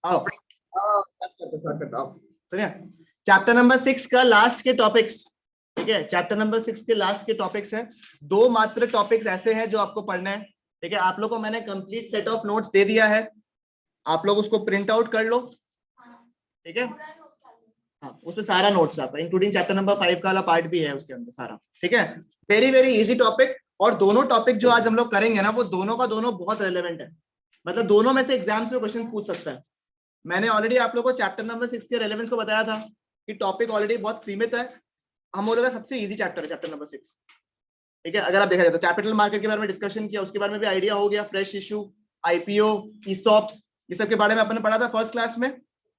आओ स्टार्ट करते आओ। सुनिए, चैप्टर नंबर 6 का लास्ट के टॉपिक्स, ठीक है, चैप्टर नंबर 6 के लास्ट के टॉपिक्स है। दो मात्र टॉपिक्स ऐसे हैं जो आपको पढ़ना है, ठीक है। आप लोग को मैंने कंप्लीट सेट ऑफ नोट्स दे दिया है, आप लोग उसको प्रिंट आउट कर लो, ठीक है। हाँ, उसमें सारा नोट्स आता है, इंक्लूडिंग चैप्टर नंबर 5 का वाला पार्ट भी है उसके अंदर सारा, ठीक है। वेरी वेरी इजी टॉपिक, और दोनों टॉपिक जो आज हम लोग करेंगे ना, वो दोनों का दोनों बहुत रेलेवेंट है, मतलब दोनों में से एग्जाम्स में क्वेश्चन पूछ सकता है। मैंने ऑलरेडी आप लोगों को चैप्टर नंबर 6 के रेलेवेंस को बताया था कि टॉपिक ऑलरेडी बहुत सीमित है, हम बोलोगे सबसे इजी चैप्टर है चैप्टर नंबर 6, ठीक है। अगर आप देखा जाए तो कैपिटल मार्केट के बारे में डिस्कशन किया, उसके बारे में भी आइडिया हो गया, फ्रेश इशू, आईपीओ, ईसॉप्स, ये सब के बारे में अपन ने पढ़ा था फर्स्ट क्लास में,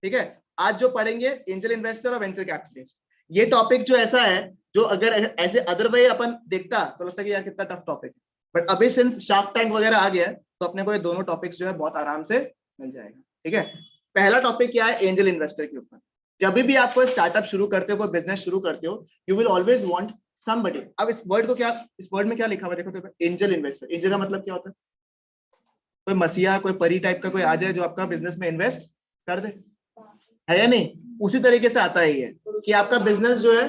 ठीक है। आज जो पढ़ेंगे एंजल इन्वेस्टर और वेंचर कैपिटलिस्ट, ये टॉपिक जो ऐसा है जो अगर ऐसे अदर वे अपन देखता तो लगता कि यार कितना टफ टॉपिक है, बट अभी सिंस शार्क टैंक वगैरह आ गया है तो अपने को ये दोनों टॉपिक्स जो है बहुत आराम से मिल जाएगा, ठीक है। पहला टॉपिक क्या है, एंजल इन्वेस्टर के ऊपर। जब भी आप कोई स्टार्टअप शुरू करते हो, कोई बिजनेस शुरू करते हो, you will always want somebody। अब इस वर्ड को क्या, इस वर्ड में क्या लिखा हुआ है देखो, एंजल इन्वेस्टर, एंजल का मतलब क्या होता है, कोई मसीहा, कोई परी टाइप का कोई आ जाए जो आपका बिजनेस में इन्वेस्ट कर दे, है या नहीं। उसी तरीके से आता है ये कि आपका बिजनेस जो है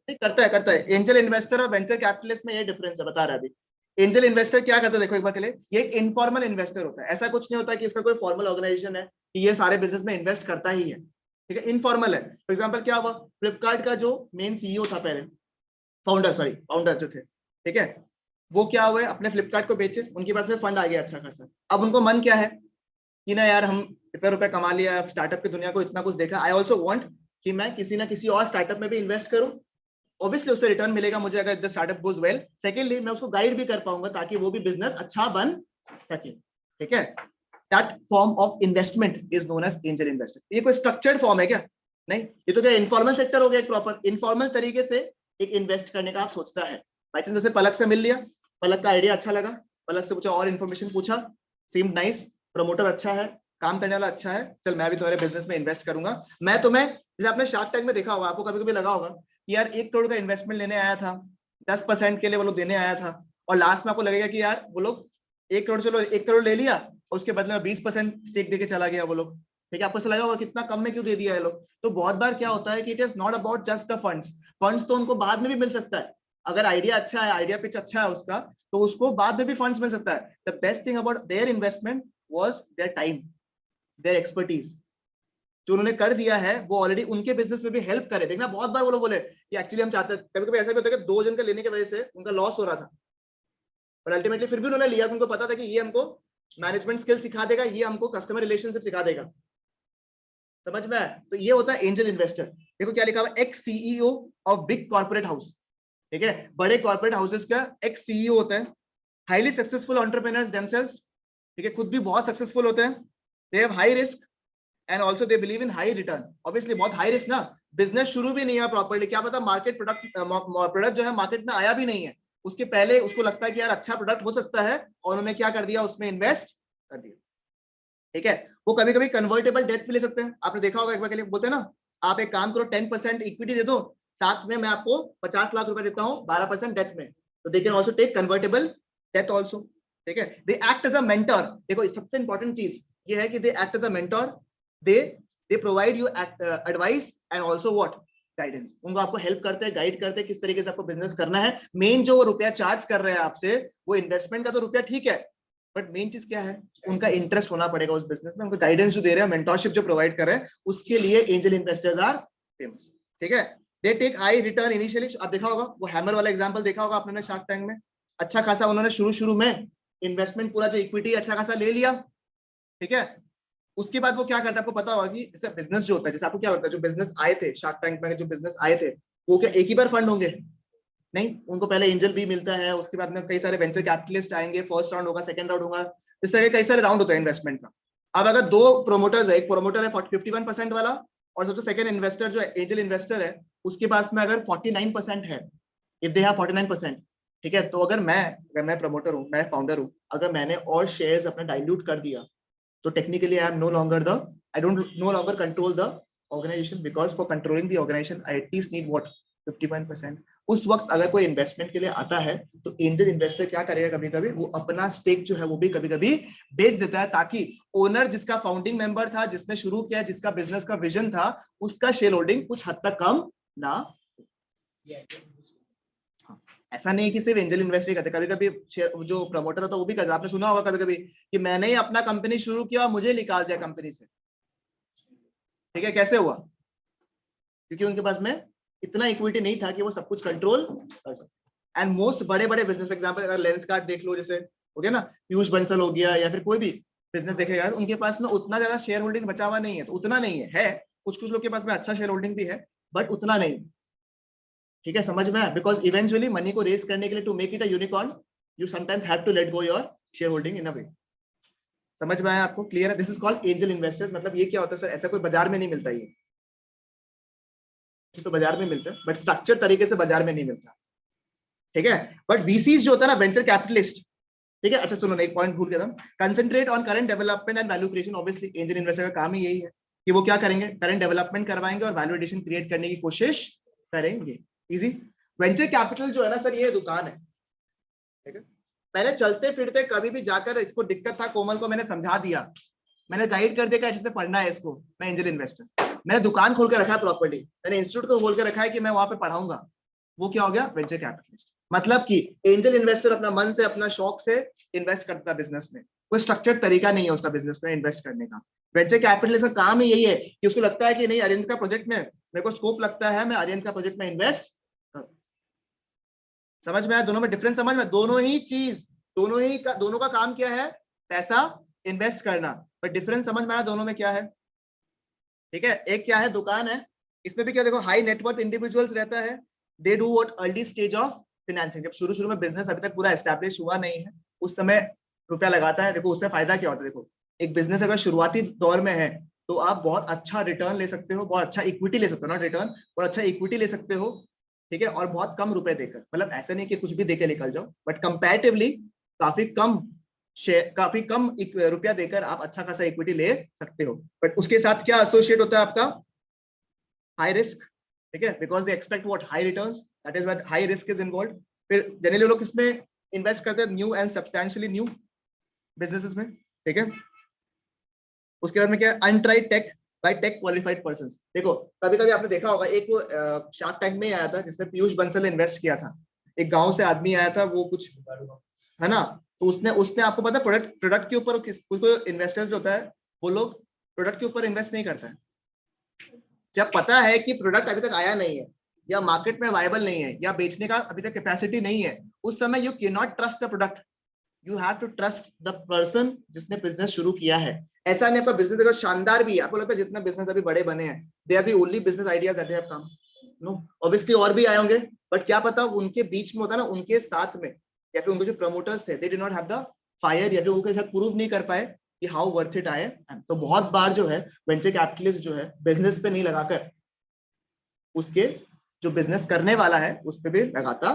करता है। एंजल इन्वेस्टर और वेंचर कैपिटलिस्ट में ये डिफरेंस है, बता रहा है अभी। एंजल इन्वेस्टर क्या करता है देखो एक बार के लिए, ये एक इनफॉर्मल इन्वेस्टर होता है, ऐसा कुछ नहीं होता कि इसका कोई फॉर्मल ऑर्गेनाइजेशन है कि ये सारे बिजनेस में इन्वेस्ट करता ही है, ठीक है, इनफॉर्मल है। फॉर एग्जांपल क्या हुआ, फ्लिपकार्ट का जो मेन सीईओ था पहले, फाउंडर जो थे, ठीक है, वो क्या हुए, अपने फ्लिपकार्ट को बेचे, उनके पास में फंड आ गया अच्छा खासा। अब उनको मन क्या है कि ना यार हम इतना रुपया कमा लिया, स्टार्टअप की दुनिया को इतना कुछ देखा, आई ऑल्सो वांट कि मैं किसी ना किसी और स्टार्टअप में भी इन्वेस्ट करूं, ऑब्वियसली उससे रिटर्न मिलेगा मुझे अगर the startup goes well. Secondly मैं उसको गाइड भी कर पाऊंगा ताकि वो भी बिजनेस अच्छा बन सके, ठीक है। That form of investment is known as angel investment. ये कोई स्ट्रक्चर्ड फॉर्म है क्या, नहीं, ये तो क्या इनफॉर्मल सेक्टर हो गया, एक प्रॉपर इनफॉर्मल तरीके से एक इन्वेस्ट करने का आप सोचता है। बाई चांस जैसे पलक से मिल लिया, पलक का आइडिया अच्छा लगा, पलक से पूछा और इन्फॉर्मेशन पूछा, सीम नाइस, प्रमोटर अच्छा है, काम करने वाला अच्छा है, चल मैं भी तुम्हारे बिजनेस में इन्वेस्ट करूंगा। मैं तुम्हें, जैसे आपने शार्क टैंक में देखा होगा, आपको कभी कभी लगा होगा कि यार 1 करोड़ का इन्वेस्टमेंट लेने आया था, 10% के लिए वो लोग देने आया था, और लास्ट में आपको लगेगा कि यार वो लोग 1 करोड़, चलो 1 करोड़ ले लिया और उसके बदले में 20% स्टेक देके चला गया वो लोग, ठीक है। आपको ऐसा लगा होगा कितना कम में क्यों दे दिया है लोग। तो बहुत बार क्या होता है कि it is not about just the funds, funds तो उनको बाद में भी मिल सकता है, अगर आइडिया अच्छा है, आइडिया पिच अच्छा है उसका, तो उसको बाद में भी फंड्स मिल सकता है। The best thing about their investment was their time, their expertise, जो उन्होंने कर दिया है वो ऑलरेडी उनके बिजनेस में भी हेल्प करे। देखना बहुत बार वो लोग बोले कि एक्चुअली हम चाहते हैं, कभी कभी ऐसा भी होता है कि 2 जन का लेने की वजह से उनका लॉस हो रहा था, पर अल्टीमेटली फिर भी उन्होंने लिया, उनको पता था कि ये हमको मैनेजमेंट स्किल सिखा देगा, ये हमको कस्टमर रिलेशनशिप सिखा देगा, समझ में आया। तो ये होता है एंजल इन्वेस्टर। देखो क्या लिखा हुआ, x CEO of big corporate house, ठीक है, बड़े कॉर्पोरेट हाउसेस का एक्स सीईओ होता है, हाईली सक्सेसफुल एंटरप्रेन्योर्स देमसेल्व्स, ठीक है, खुद भी बहुत सक्सेसफुल होते हैं, they have high risk and also they believe in high return. Obviously बहुत हाई रिस्क ना, बिजनेस शुरू भी नहीं है प्रॉपर्ली, क्या पता मार्केट प्रोडक्ट जो है मार्केट में आया भी नहीं है, उसके पहले उसको लगता है कि यार अच्छा प्रोडक्ट हो सकता है, और उन्होंने क्या कर दिया, उसमें इन्वेस्ट कर दिया, ठीक है। वो कभी कभी कन्वर्टेबल डेट भी ले सकते हैं, आपने देखा होगा एक बार के लिए बोलते हैं ना, आप एक काम करो 10% इक्विटी दे दो, साथ में मैं आपको 50 लाख रुपए देता हूँ 12% डेट में, तो they can also take convertible debt also, ठीक है। They act as a mentor, देखो सबसे इंपॉर्टेंट चीज ये है कि they act as a mentor, they provide you advice and also what, guidance, उनको आपको हेल्प करते हैं, गाइड करते हैं किस तरीके से आपको बिजनेस करना है। मेन जो वो रुपया चार्ज कर रहे हैं आपसे, वो इन्वेस्टमेंट का तो रुपया ठीक है, बट मेन चीज क्या है, उनका इंटरेस्ट होना पड़ेगा उस बिजनेस में, उनका गाइडेंस जो दे रहे हैं, मेंटरशिप जो प्रोवाइड कर रहे हैं, उसके लिए एंजल इन्वेस्टर्स आर फेमस, ठीक है। They take high return initially, आप देखा होगा वो हैमर वाला एग्जांपल देखा होगा आपने शार्क टैंक में, अच्छा खासा उन्होंने शुरू में इन्वेस्टमेंट पूरा जो इक्विटी अच्छा खासा ले लिया, ठीक है। उसके बाद वो क्या करता है, आपको पता होगा कि जैसे बिजनेस जो होता है, जैसे आपको क्या लगता है जो बिजनेस आए थे शार्क टैंक में, जो बिजनेस आए थे वो क्या एक ही बार फंड होंगे, नहीं, उनको पहले एंजल भी मिलता है, उसके बाद में कई सारे वेंचर कैपिटलिस्ट आएंगे, फर्स्ट राउंड होगा, सेकंड राउंड होगा, इस तरह के कई सारे राउंड होते हैं इन्वेस्टमेंट का। अब अगर 2 प्रोमोटर्स है, एक प्रोमोटर है 51% वाला, और जो सेकंड इन्वेस्टर जो एंजल इन्वेस्टर है उसके पास में अगर 49% है, इफ दे हैव 49%, ठीक है, तो अगर मैं प्रमोटर हूं, मैं फाउंडर हूं, अगर मैंने और शेयर्स अपना डाइल्यूट कर दिया, तो technically I am no longer I don't no longer control the organization, because for controlling the organization I at least need what, 51%। उस वक्त अगर कोई इन्वेस्टमेंट के लिए आता है तो एंजल इन्वेस्टर क्या करेगा, कभी कभी वो अपना स्टेक जो है वो भी कभी कभी बेच देता है, ताकि ओनर जिसका फाउंडिंग मेंबर था, जिसने शुरू किया, जिसका बिजनेस का विजन था, उसका शेयर होल्डिंग कुछ हद तक कम ना। ऐसा नहीं कि सिर्फ एंजल इन्वेस्टर करते, कभी कभी जो प्रमोटर होता है वो भी करता है। आपने सुना होगा कभी कभी कि मैंने ही अपना कंपनी शुरू किया, मुझे निकाल दिया कंपनी से। ठीक है, कैसे हुआ? क्योंकि उनके पास में इतना इक्विटी नहीं था कि वो सब कुछ कंट्रोल कर सके। एंड मोस्ट बड़े बड़े बिजनेस एग्जांपल अगर लेंस कार्ड देख लो, जैसे हो गया ना, पीयूष बंसल हो गया, या फिर कोई भी बिजनेस देखेगा, उनके पास में उतना ज्यादा शेयर होल्डिंग बचा हुआ नहीं है। तो उतना नहीं है, कुछ कुछ लोग के पास में अच्छा शेयर होल्डिंग भी है, बट उतना नहीं। ठीक है, समझ में आया? बिकॉज इवेंचुअली मनी को रेज करने के लिए, to make it a unicorn, you sometimes have to let go your share holding in a way. समझ में आया आपको? क्लियर है? This is called angel investors. मतलब ये क्या होता है सर, ऐसा कोई बाजार में नहीं मिलता, ये तो बाजार में मिलता है बट स्ट्रक्चर तरीके से बाजार में नहीं मिलता। ठीक है, बट वीसीज जो होता है ना, वेंचर कैपिटलिस्ट, ठीक है। अच्छा सुनो ना, एक पॉइंट भूल गया था, concentrate on current development and value creation. Obviously angel investor का काम ही यही है कि वो क्या करेंगे, करंट डेवलपमेंट करवाएंगे और वैल्यू एडिशन क्रिएट करने की कोशिश करेंगे। इजी। वेंचर कैपिटल जो है ना सर, ये दुकान है। ठीक है, मैंने चलते फिरते कभी भी जाकर, इसको दिक्कत था कोमल को, मैंने समझा दिया, मैंने गाइड कर दिया अच्छे से पढ़ना है इसको। मैं एंजल इन्वेस्टर, मैंने दुकान खोल के रखा है प्रॉपर्टी, मैंने इंस्टीट्यूट को खोल के रखा है कि मैं वहां पे पढ़ाऊंगा, वो क्या हो गया, वेंचर कैपिटलिस्ट। मतलब कि एंजल इन्वेस्टर अपना मन से, अपना शौक से इन्वेस्ट करता है बिजनेस में, कोई स्ट्रक्चर्ड तरीका नहीं है उसका बिजनेस में इन्वेस्ट करने का। वेंचर कैपिटलिस्ट का काम ही यही है कि उसको लगता है कि नहीं, अरियंत का प्रोजेक्ट में मेरे को स्कोप लगता है, मैं अरियंत का प्रोजेक्ट में इन्वेस्ट करूं। समझ में आया? दोनों में डिफरेंस समझ में? दोनों ही चीज, दोनों का काम क्या है, पैसा इन्वेस्ट करना, बट डिफरेंस समझ में आया दोनों में क्या है? ठीक है, एक क्या है, दुकान है, इसमें भी क्या देखो, हाई नेटवर्थ इंडिविजुअल्स रहता है, they do what early stage of financing. जब शुरू शुरू में बिजनेस अभी तक पूरा एस्टैब्लिश हुआ नहीं है, उस समय रुपया लगाता है। देखो उससे फायदा क्या होता है, देखो एक बिजनेस अगर शुरुआती दौर में है तो आप बहुत अच्छा रिटर्न ले सकते हो, बहुत अच्छा इक्विटी ले सकते हो, नॉट रिटर्न, बहुत अच्छा इक्विटी ले सकते हो। ठीक है, और बहुत कम रुपए देकर, मतलब ऐसा नहीं कि कुछ भी देकर निकल जाओ, बट कंपैरेटिवली काफी कम काफी कम रुपया देकर आप अच्छा खासा इक्विटी ले सकते हो। बट उसके साथ क्या एसोसिएट होता है आपका, हाई रिस्क। ठीक है, because they expect what, high returns, that is why high risk is involved. फिर जनरली लोग इसमें इन्वेस्ट करते हैं new and substantially new businesses में। ठीक है, उसके बाद में क्या, untried tech by tech qualified person. देखो कभी कभी आपने देखा होगा, एक वो शार्क टैंक में आया था जिसमें पीयूष बंसल ने इन्वेस्ट किया था। एक गांव से आदमी आया था, वो कुछ है ना, तो उसने उसने आपको पता, प्रोडक्ट के ऊपर कोई इन्वेस्टर्स जो होता है, वो लोग प्रोडक्ट के ऊपर इन्वेस्ट नहीं करता है। जब पता है कि प्रोडक्ट अभी तक आया नहीं है, या मार्केट में वायबल नहीं है, या बेचने का अभी तक कैपेसिटी नहीं है, उस समय you can not trust the product, you have to trust the person जिसने बिजनेस शुरू किया है। ऐसा नहीं आपका बिजनेस अगर शानदार भी है, आपको लगता है जितना बिजनेस अभी बड़े बने हैं, they are the only business ideas that have come, no, obviously और भी आए होंगे, बट क्या पता उनके बीच में होता ना, उनके साथ में, या फिर उनके जो प्रमोटर्स थे, they did not have the fire, या फिर वो शायद प्रूव नहीं कर पाए कि हाउ वर्थ इट आए। तो बहुत बार जो है वेंचर कैपिटलिस्ट जो है बिजनेस पे नहीं लगाकर उसके जो बिजनेस करने वाला है उस पर भी लगाता।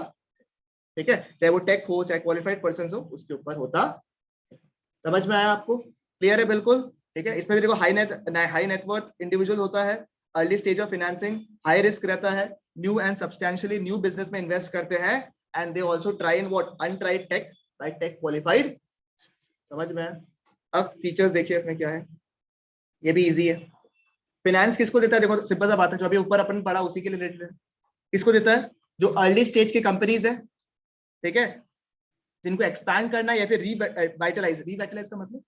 ठीक है, चाहे वो टेक हो, चाहे क्वालिफाइड पर्सन हो, उसके ऊपर होता। समझ में आया आपको? क्लियर है बिल्कुल? ठीक है, इसमें भी देखो हाई नेटवर्थ इंडिविजुअल होता है, early stage of financing, high risk रहता है, new and substantially new business में इन्वेस्ट करते हैं, and they also try in what, untried tech by tech qualified. समझ में आया? अब फीचर्स देखिए इसमें क्या है, ये भी इजी है। फाइनेंस किसको देता है, देखो सिंपल सा बात है, जो अभी ऊपर अपन पढ़ा उसी के लिए रिलेटेड है। किसको देता है, जो अर्ली स्टेज की कंपनीज है, ठीक है, जिनको एक्सपैंड करना है या फिर रीवाइटलाइज का मतलब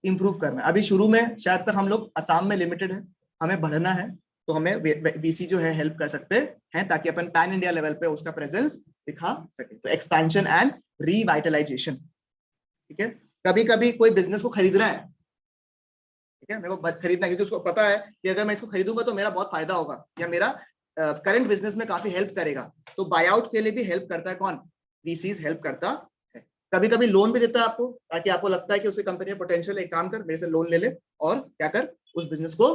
इंप्रूव करना है। अभी शुरू में शायद तक हम लोग असम में लिमिटेड है, हमें बढ़ना है, तो हमें वीसी जो है हेल्प कर सकते हैं, ताकि अपन पैन इंडिया लेवल पे उसका प्रेजेंस दिखा सके। तो एक्सपेंशन एंड रीवाइटलाइजेशन। ठीक है, कभी कभी कोई बिजनेस को खरीदना है, ठीक है, मेरे को खरीदना है क्योंकि उसको पता है कि अगर मैं इसको खरीदूंगा तो मेरा बहुत फायदा होगा, या मेरा करंट बिजनेस में काफी हेल्प करेगा, तो बाय आउट के लिए भी हेल्प करता है कौन, वीसीज हेल्प करता है। कभी कभी लोन भी देता है आपको, ताकि आपको लगता है कि उसकी कंपनी में पोटेंशियल, एक काम कर मेरे से लोन ले ले और क्या कर, उस बिजनेस को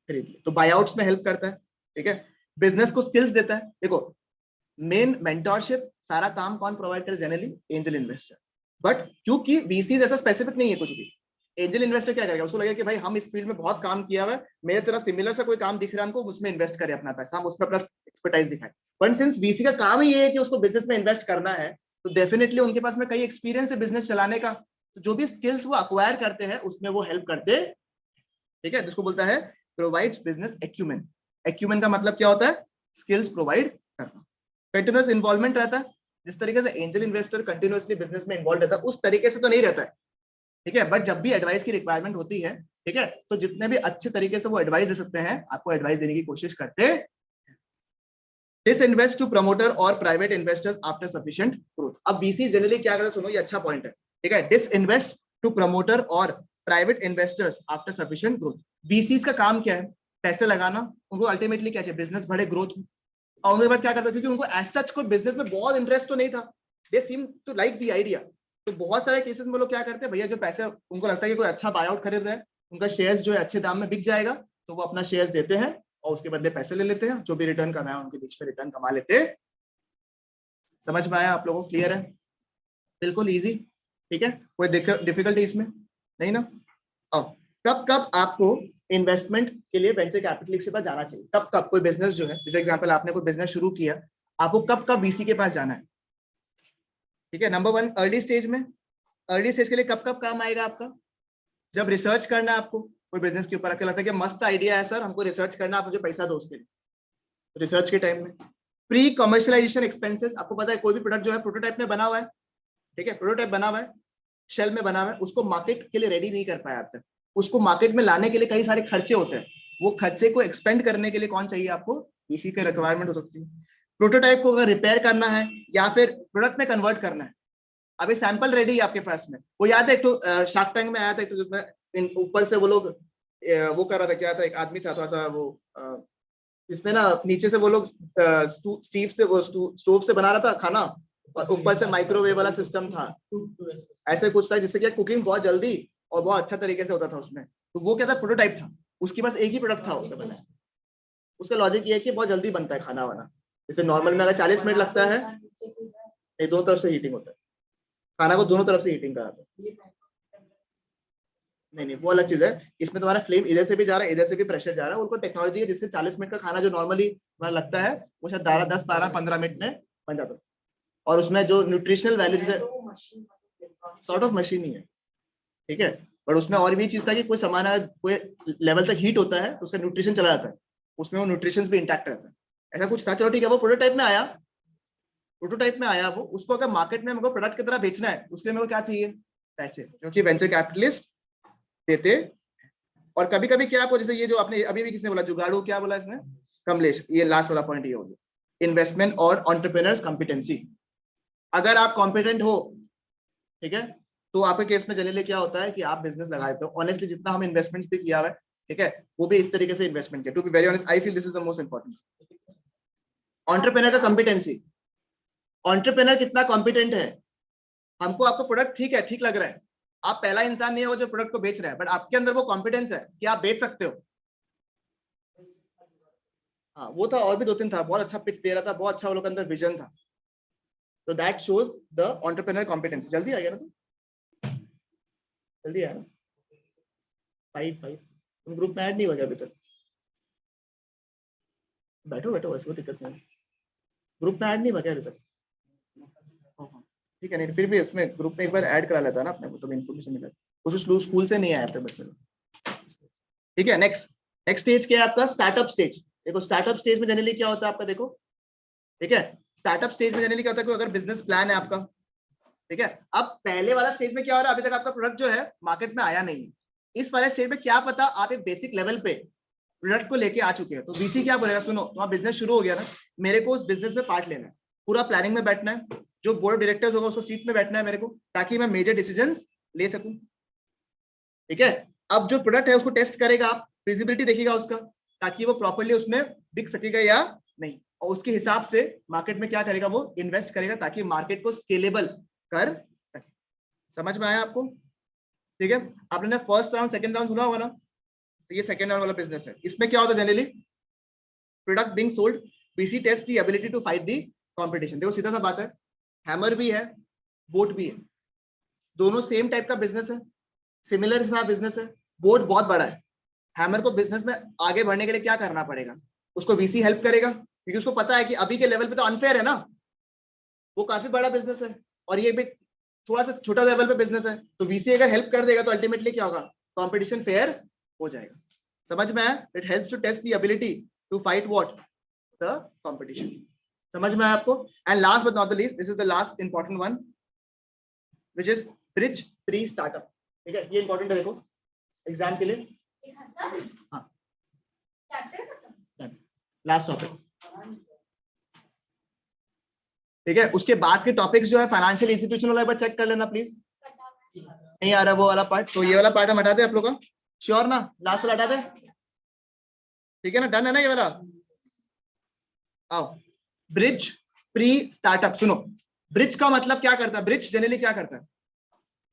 खरीद ले, तो बाय आउट्स में हेल्प करता है। ठीक है, बिजनेस को स्किल्स देता है। देखो मेन मेंटरशिप सारा काम कौन प्रोवाइड करे, जनरली एंजल इन्वेस्टर, बट क्योंकि वीसीज ऐसा स्पेसिफिक नहीं है कुछ भी, एंजल इन्वेस्टर क्या करेगा, उसको लगेगा कि भाई हम इस फील्ड में बहुत काम किया हुआ है, मेरे तरह सिमिलर सा कोई काम दिख रहा है हमको, उसमें इन्वेस्ट करें अपना पैसा, हम उसमें अपना एक्सपर्टाइज दिखाए। बट सिंस वीसी का काम ही ये है कि उसको बिजनेस में इन्वेस्ट करना है, तो डेफिनेटली उनके पास में कई एक्सपीरियंस है बिजनेस चलाने का, तो जो भी स्किल्स वो अक्वायर करते हैं उसमें वो हेल्प करते, ठीक है, जिसको बोलता है प्रोवाइड्स बिजनेस एक्यूमेन। एक्यूमेन का मतलब क्या होता है? स्किल्स प्रोवाइड करना। कंटिन्यूअस इन्वॉल्वमेंट रहता है, जिस तरीके से एंजल इन्वेस्टर कंटिन्यूअसली बिजनेस में इन्वॉल्व रहता है उस तरीके से तो नहीं रहता है, ठीक है, बट जब भी एडवाइस की रिक्वायरमेंट होती है, ठीक है, तो जितने भी अच्छे तरीके से वो एडवाइस दे सकते हैं आपको एडवाइस देने की कोशिश करते हैं। डिसइन्वेस्ट टू प्रमोटर और private investors after sufficient growth. अब बीसी जनरली क्या करते हैं, सुनो ये अच्छा पॉइंट है, ठीक है, डिसइन्वेस्ट टू प्रमोटर और private investors after sufficient growth. VCs का काम क्या है? पैसे लगाना, उनको अल्टीमेटली क्या चाहिए? बिजनेस बढ़े, ग्रोथ। और उनके बाद क्या करते हैं, क्योंकि उनको एज सच कोई बिजनेस में बहुत इंटरेस्ट तो नहीं था, they seem to like the idea, तो बहुत सारे केसेस में लोग क्या करते हैं, भैया जो पैसे उनको लगता है कि कोई अच्छा बाय आउट खरीद रहा है, उनका शेयर्स जो है अच्छे दाम में बिक जाएगा, तो वो अपना शेयर्स देते हैं और उसके बदले पैसे ले लेते हैं, जो भी रिटर्न करना है उनके बीच में रिटर्न कमा लेते हैं। समझ में आया आप लोगों को? क्लियर है? बिल्कुल इजी, ठीक है, कोई डिफिकल्टी इसमें नहीं ना? कब कब आपको इन्वेस्टमेंट के लिए वेंचर कैपिटलिस्ट के पास जाना चाहिए? कब कब कोई बिजनेस जो है, जैसे एग्जांपल आपने कोई बिजनेस शुरू किया, आपको कब कब वीसी के पास जाना है? ठीक है, नंबर 1 अर्ली स्टेज में। अर्ली स्टेज के लिए कब कब काम आएगा आपका? जब रिसर्च करना है आपको कोई बिजनेस के ऊपर, आपको लगता है कि मस्त आइडिया है सर, हमको रिसर्च करना, आप मुझे पैसा दो उसके लिए, रिसर्च के टाइम में। प्री कमर्शियलाइजेशन एक्सपेंसेस, आपको पता है कोई भी प्रोडक्ट जो है प्रोटोटाइप में बना हुआ है, ठीक है, प्रोटोटाइप बना हुआ है, शेल में बना हुआ है, उसको मार्केट के लिए रेडी नहीं कर पाया आप तक, उसको मार्केट में लाने के लिए कई सारे खर्चे होते हैं, वो खर्चे को एक्सपेंड करने के लिए कौन चाहिए आपको? इसी की रिक्वायरमेंट हो सकती है। प्रोटोटाइप को अगर रिपेयर करना है या फिर प्रोडक्ट में कन्वर्ट करना है, अभी सैंपल रेडी है आपके पास में, वो याद है एक तो शार्क टैंक में आया था, एक ऊपर से वो लोग वो कर रहा था, क्या था, एक आदमी था थोड़ा सा वो इसमें ना नीचे से वो लोग स्टीव से वो स्टोव से बना रहा था खाना, और ऊपर से माइक्रोवेव वाला सिस्टम था, ऐसे कुछ था जिससे क्या कुकिंग बहुत जल्दी और बहुत अच्छा तरीके से होता था उसमें। तो वो क्या था? प्रोटोटाइप था, उसके पास एक ही प्रोडक्ट था उसका बना। उसका लॉजिक ये है कि बहुत जल्दी बनता है खाना वाना, जैसे नॉर्मल में अगर 40 मिनट लगता है, ये दोनों तरफ से हीटिंग होता है, खाना को दोनों तरफ से हीटिंग कराता है। नहीं वो अलग चीज है, इसमें तुम्हारा फ्लेम इधर से भी जा रहा है, इधर से भी प्रेशर जा रहा है, उनको टेक्नोलॉजी है जिससे 40 मिनट का खाना जो नॉर्मली लगता है वो शायद 10 12 15 मिनट में बन जाता है। और उसमें जो न्यूट्रिशनल वैल्यू है, सॉर्ट ऑफ मशीन ही है, ठीक है, पर उसमें और भी चीज था कि कोई सामान अगर कोई लेवल तक हीट होता है तो उसका न्यूट्रिशन चला जाता है, उसमें वो न्यूट्रिशन भी इंटैक्ट रहता है, ऐसा कुछ था। चलो ठीक है, वो प्रोटोटाइप में आया, प्रोटोटाइप में आया वो, उसको अगर मार्केट में मेरे को प्रोडक्ट की तरह बेचना है, उसके लिए मेरे को क्या चाहिए? पैसे, क्योंकि वेंचर कैपिटलिस्ट देते। और कभी कभी क्या आपको, जैसे ये जो आपने अभी भी किसने बोला, जुगाड़ू क्या बोला इसने, कमलेश, ये लास्ट वाला पॉइंट ये हो गया, इन्वेस्टमेंट और एंटरप्रेन्योर्स कॉम्पिटेंसी। अगर आप कॉम्पिटेंट हो, ठीक है, तो आपके केस में जनरली क्या होता है कि आप बिजनेस लगाए, तो ऑनेस्टली जितना हम इन्वेस्टमेंट भी किया हुआ है, ठीक है, वो भी इस तरीके से इन्वेस्टमेंट किया। To be very honest, I feel this is the most important. Entrepreneur का कॉम्पिटेंसी, एंटरप्रेन्योर कितना कॉम्पिटेंट है, हमको आपका प्रोडक्ट ठीक है, ठीक लग रहा है, आप पहला इंसान नहीं हो जो प्रोडक्ट को बेच रहा है, बट आपके अंदर वो कॉन्फिडेंस है कि आप बेच सकते हो। हाँ वो था, और भी 2 3 था, बहुत अच्छा पिच दे रहा था, बहुत अच्छा वो लोग अंदर विजन था, तो that shows the entrepreneur competence. जल्दी आ गया ना, तुम जल्दी आया ना? 5 तुम ग्रुप में ऐड नहीं हो गया अभी तक? बैठो बैठो, बस वो दिक्कत नहीं, ग्रुप में ऐड नहीं हो गया अभी तक? ठीक है, नहीं फिर भी उसमें ग्रुप में एक बार ऐड करा लेता ना अपने को, तो इन्फॉर्मेशन मिला, कुछ स्कूल से नहीं आया थे बच्चे लोग। ठीक है, नेक्स्ट नेक्स्ट स्टेज क्या है आपका? Startup stage. देखो स्टार्टअप स्टेज में जनरली क्या होता है आपका, देखो ठीक है, स्टार्टअप स्टेज में जनरली क्या होता है कि अगर बिजनेस प्लान है आपका, ठीक है, अब पहले वाला स्टेज में क्या हो रहा है, अभी तक आपका प्रोडक्ट जो है मार्केट में आया नहीं है, इस वाले स्टेज में क्या पता आप एक बेसिक लेवल पे प्रोडक्ट को लेके आ चुके हैं, तो वीसी क्या बोलेगा, सुनो तुम्हारा बिजनेस शुरू हो गया ना, मेरे को उस बिजनेस में पार्ट लेना है, पूरा प्लानिंग में बैठना है, जो बोर्ड ऑफ डायरेक्टर्स होगा उसको सीट में बैठना है मेरे को, ताकि मैं मेजर डिसीजंस ले सकूं, ठीक है। अब जो प्रोडक्ट है उसको टेस्ट करेगा, आप फिजिबिलिटी देखिएगा उसका, ताकि वो प्रॉपर्ली उसमें बिक सकेगा या नहीं, और उसके हिसाब से मार्केट में क्या करेगा, वो इन्वेस्ट करेगा ताकि मार्केट को स्केलेबल कर सके। समझ में आया आपको? ठीक है, आपने फर्स्ट राउंड सेकंड राउंड सुना होगा ना, तो ये सेकंड राउंड वाला बिजनेस है। इसमें क्या होता है generally, product being sold, VC test the ability to fight the competition. देखो सीधा सा बात है, हैमर भी है, बोट भी है, दोनों सेम टाइप का बिजनेस है, सिमिलर सा बिजनेस है। बोट बहुत बड़ा है, हैमर को बिजनेस में आगे बढ़ने के लिए क्या करना पड़ेगा, उसको वीसी हेल्प करेगा, क्योंकि उसको पता है कि अभी के लेवल पे तो अनफेयर है ना, वो काफी बड़ा बिजनेस है और ये भी थोड़ा सा छोटा लेवल पे बिजनेस है, तो वीसी अगर हेल्प कर देगा तो अल्टीमेटली क्या होगा, कंपटीशन फेयर हो जाएगा। समझ में आया? It helps to test the ability to fight what, the competition. समझ में आया आपको? And last but not the least, this is the last important one which is bridge pre startup. ठीक है, ये इंपॉर्टेंट है, देखो एग्जाम के लिए। हाँ, लास्ट टॉपिक। ठीक है, उसके बाद के टॉपिक्स जो है फाइनेंशियल इंस्टीट्यूशन वाला एक बार चेक कर लेना प्लीज। नहीं आ रहा वो वाला पार्ट, तो ये वाला पार्ट हम हटा दे आप लोग का, श्योर ना? लास्ट वाला हटा दे, ठीक है ना? डन है ना ये वाला? आओ, ब्रिज प्री स्टार्टअप। सुनो, ब्रिज का मतलब क्या करता है? ब्रिज जनरली क्या करता है?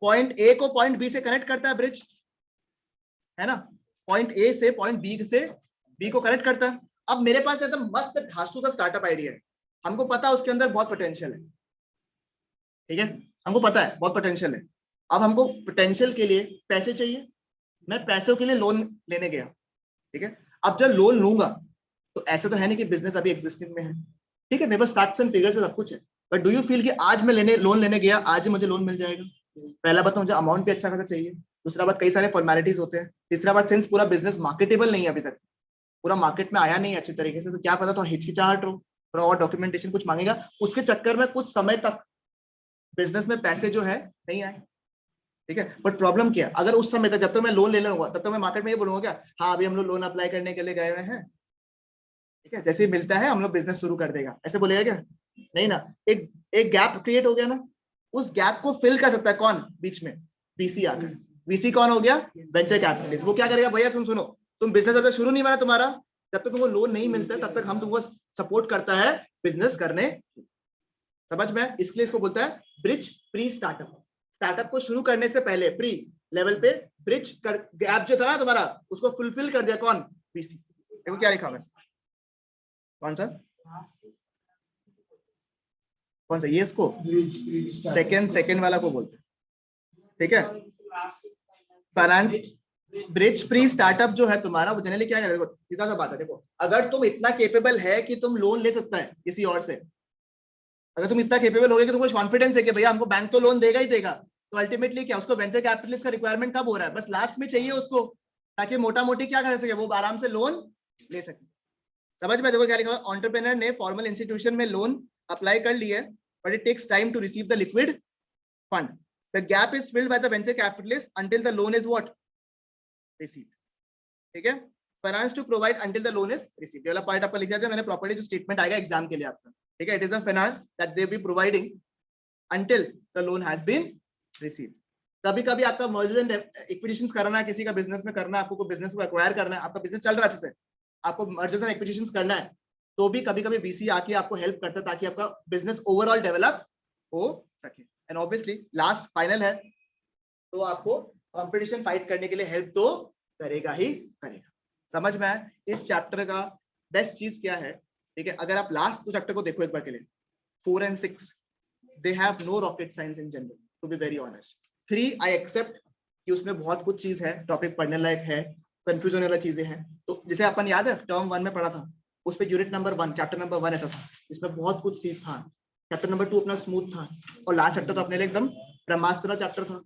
पॉइंट ए को पॉइंट बी से कनेक्ट करता है ब्रिज, है ना? पॉइंट ए से पॉइंट बी को कनेक्ट करता है। अब मेरे पास एकदम मस्त धांसू का स्टार्टअप आइडिया है, हमको पता है उसके अंदर बहुत पोटेंशियल है, ठीक है, हमको पता है बहुत पोटेंशियल है। अब हमको पोटेंशियल के लिए पैसे चाहिए, मैं पैसों के लिए लोन लेने गया, ठीक है। अब जब लोन लूंगा तो ऐसे तो है नहीं कि बिजनेस अभी एग्जिस्टिंग में है, ठीक है, मेरे पास फैक्ट्स एंड फिगर्स सब कुछ है, बट डू यू फील कि आज मैं लोन लेने गया, आज ही मुझे लोन मिल जाएगा? पहला बात तो मुझे अमाउंट भी अच्छा खासा चाहिए, दूसरा बात कई सारे फॉर्मेलिटीज होते हैं, तीसरा बात सिंस पूरा बिजनेस मार्केटेबल नहीं है अभी तक, पूरा मार्केट में आया नहीं है अच्छी तरीके से, तो क्या पता तो हिचकिचाहट हो, थोड़ा और डॉक्यूमेंटेशन कुछ मांगेगा, उसके चक्कर में कुछ समय तक बिजनेस में पैसे जो है नहीं आए, ठीक है। बट प्रॉब्लम क्या है, अगर उस समय तक जब तक मैं लोन ले लूंगा तब तक मैं मार्केट में ये बोलूंगा क्या, हाँ अभी हम लोग लोन अप्लाई करने के लिए गए हुए हैं, ठीक है, जैसे ही मिलता है हम लोग बिजनेस शुरू कर देगा, ऐसे बोलेगा क्या? नहीं ना, एक गैप क्रिएट हो गया ना, उस गैप को फिल कर सकता है कौन बीच में? वीसी आकर। वीसी कौन हो गया? Venture capitalist. वो क्या करेगा, भैया तुम सुनो, तुम बिजनेस जब तक शुरू नहीं हुआ तुम्हारा, जब तक तुमको लोन नहीं मिलता तब तक हम तुमको सपोर्ट करता है बिजनेस करने, समझ में? इसलिए इसको बोलता है ब्रिज प्री स्टार्टअप। स्टार्टअप को शुरू करने से पहले प्री लेवल पे ब्रिज कर, गैप जो था ना तुम्हारा उसको फुलफिल कर दिया कौन? वीसी। देखो क्या लिखा हुआ है, कौन सा कौन सा, ये इसको सेकंड वाला को बोलते हैं, ठीक है। फाइनेंस ब्रिज प्री स्टार्टअप जो है तुम्हारा, वो जनरली क्या करेगा, सीधा सा बात है, देखो अगर तुम इतना केपेबल है कि तुम लोन ले सकता है किसी और से, अगर तुम इतना केपेबल हो गए कि तुमको कॉन्फिडेंस है कि भैया हमको बैंक तो लोन देगा ही देगा, तो अल्टीमेटली क्या उसको वेंचर कैपिटलिस्ट का रिक्वायरमेंट कब हो रहा है? बस लास्ट में चाहिए उसको, ताकि मोटा मोटी क्या कर सके, वो आराम से लोन ले सके। समझ में? देखो क्या लिखा है, एंटरप्रेन्योर ने फॉर्मल इंस्टीट्यूशन में लोन अप्लाई कर ली है, but it takes time to receive the liquid fund, the gap is filled by the venture capitalist until the loan is what, received, ठीक है। Finance to provide until the loan is received, ये वाला part आपका लिख दिया, मैंने properly जो statement आएगा एग्जाम के लिए आपका, ठीक है। It is a finance that they be providing until the loan has been received। कभी कभी आपका मर्जर्स एंड एक्विजिशंस करना है, किसी का बिजनेस में करना है, आपको कोई बिजनेस को एक्वायर करना है, आपका बिजनेस चल रहा है अच्छे से, आपको मर्जर्स एंड एक्विजिशंस करना है, तो भी कभी कभी वीसी आके आपको हेल्प करता है ताकि आपका बिजनेस ओवरऑल डेवलप हो सके। एंड ऑब्वियसली लास्ट फाइनल है, तो आपको कंपटीशन फाइट करने के लिए हेल्प तो करेगा ही करेगा। समझ में आया? इस चैप्टर का बेस्ट चीज क्या है, ठीक है, अगर आप लास्ट चैप्टर को देखो एक बार के लिए, 4 and 6 they have no rocket science in general, to be very honest। 3 I accept कि उसमें बहुत कुछ चीज है, टॉपिक पढ़ने लायक है, कंफ्यूज होने वाली चीजें हैं, तो जैसे अपन याद है टर्म 1 में पढ़ा था, उस पे यूनिट नंबर 1 चैप्टर नंबर 1 ऐसा था, इसमें बहुत कुछ चीज था। चैप्टर नंबर 2 अपना स्मूथ था, और लास्ट चैप्टर तो अपने लिए एकदम ब्रह्मास्त्र चैप्टर था,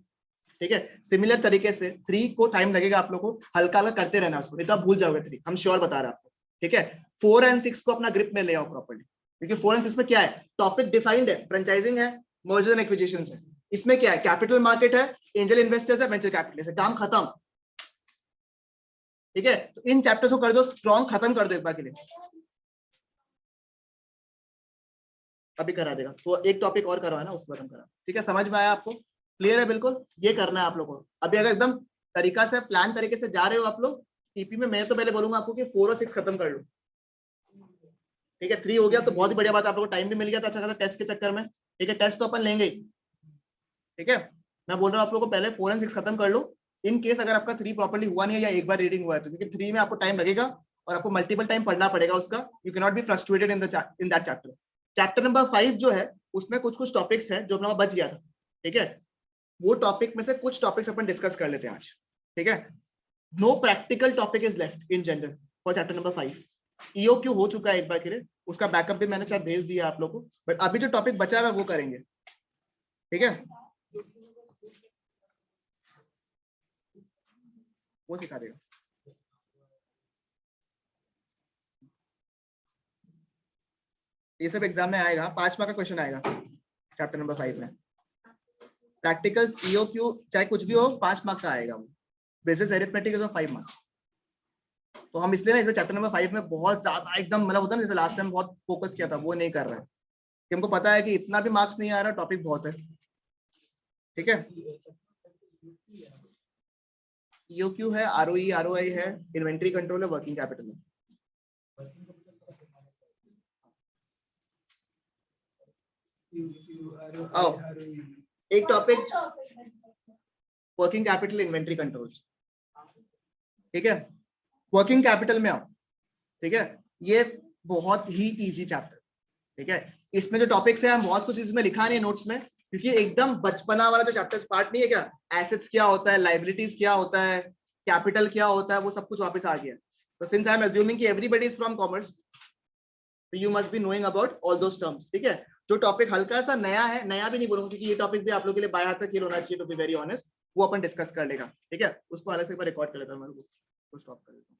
ठीक है। सिमिलर तरीके से 3 को टाइम लगेगा आप लोगों को, हल्का हल्का करते रहना उसको, नहीं तो आप भूल जाओगे 3, हम श्योर बता रहे हैं आपको, ठीक है। 4 and 6 को अपना ग्रिप में ले आओ प्रॉपर्ली, क्योंकि 4 and 6 में क्या है, टॉपिक डिफाइंड है, फ्रेंचाइजिंग है, मर्जर्स एंड एक्विजिशंस है, इसमें क्या है, कैपिटल मार्केट है, एंजल इन्वेस्टर्स है, वेंचर कैपिटलिस्ट है, काम खत्म, ठीक है। तो इन चैप्टर्स को कर दो स्ट्रॉन्ग, खत्म कर दो एक बार के लिए, अभी करा देगा, तो एक टॉपिक और करवाना उसके बाद हम करा, ठीक है। समझ में आया आपको? क्लियर है? बिल्कुल, ये करना है आप लोगों को। अभी अगर एकदम तरीका से प्लान तरीके से जा रहे हो आप लोग टीपी में, मैं तो पहले बोलूंगा आपको कि 4 और 6 खत्म कर लो, ठीक है। 3 हो गया तो बहुत ही बढ़िया बात, आप लोगों को टाइम भी मिल गया था अच्छा खासा टेस्ट के चक्कर में, ठीक है। टेस्ट तो अपन लेंगे ही, ठीक है। मैं बोल रहा हूँ आप लोगों को पहले 4 and 6 खत्म कर लो, इन केस अगर आपका 3 प्रॉपर्ली हुआ नहीं है या एक बार रीडिंग हुआ है तो, क्योंकि 3 में आपको टाइम लगेगा और आपको मल्टीपल टाइम पढ़ना पड़ेगा उसका, you can not be frustrated in that chapter. Chapter number 5 जो है उसमें कुछ कुछ टॉपिक्स है जो अपना बच गया था, ठीक है, वो टॉपिक में से कुछ टॉपिक्स अपन डिस्कस कर लेते हैं आज, ठीक है। No practical topic is left in general for chapter number 5। EOQ हो चुका है एक बार के लिए, उसका बैकअप भी मैंने शायद भेज दिया आप लोगों को, बट अभी जो टॉपिक बचा हुआ है वो करेंगे, ठीक है? वो सिखा देगा। ये सब एग्जाम में आएगा, 5 मार्क का क्वेश्चन आएगा चैप्टर नंबर 5 में। प्रैक्टिकल्स ईओक्यू चाहे कुछ भी हो 5 मार्क का आएगा वो। Basis arithmetic is 5 marks. तो हम इसलिए ना इसे चैप्टर नंबर 5 में बहुत ज्यादा एकदम मतलब होता है ना, जैसे लास्ट टाइम बहुत फोकस किया था, वो नहीं कर रहा है, कि हमको पता है कि इतना भी मार्क्स नहीं आ रहा, टॉपिक बहुत है, ठीक है? ईओक्यू है, आरओई आरओआई है, इन्वेंट्री कंट्रोल है, वर्किंग कैपिटल है। आओ एक topic working capital inventory controls, ठीक है? वर्किंग कैपिटल में आओ, ठीक है? ये बहुत ही इजी चैप्टर, ठीक है? इसमें जो टॉपिक्स है हम बहुत कुछ इसमें लिखा नहीं है नोट्स में, क्योंकि एकदम बचपना वाला जो चैप्टर्स पार्ट नहीं है क्या, एसेट्स क्या होता है, लाइबिलिटीज क्या होता है, कैपिटल क्या होता है, वो सब कुछ वापस आ गया। तो सिंस आई एम अज्यूमिंग कि everybody is from commerce, you must be knowing about all those terms, ठीक है? जो टॉपिक हल्का सा नया है, नया भी नहीं बोलूंगा क्योंकि ये टॉपिक भी आप लोगों के लिए बाय हाथ तक होना चाहिए, टू बी वेरी ऑनेस्ट, वो अपन डिस्कस कर लेगा, ठीक है? उसको अलग से एक बार रिकॉर्ड कर लेता हूं, मैं उसको स्टॉप कर देता हूं।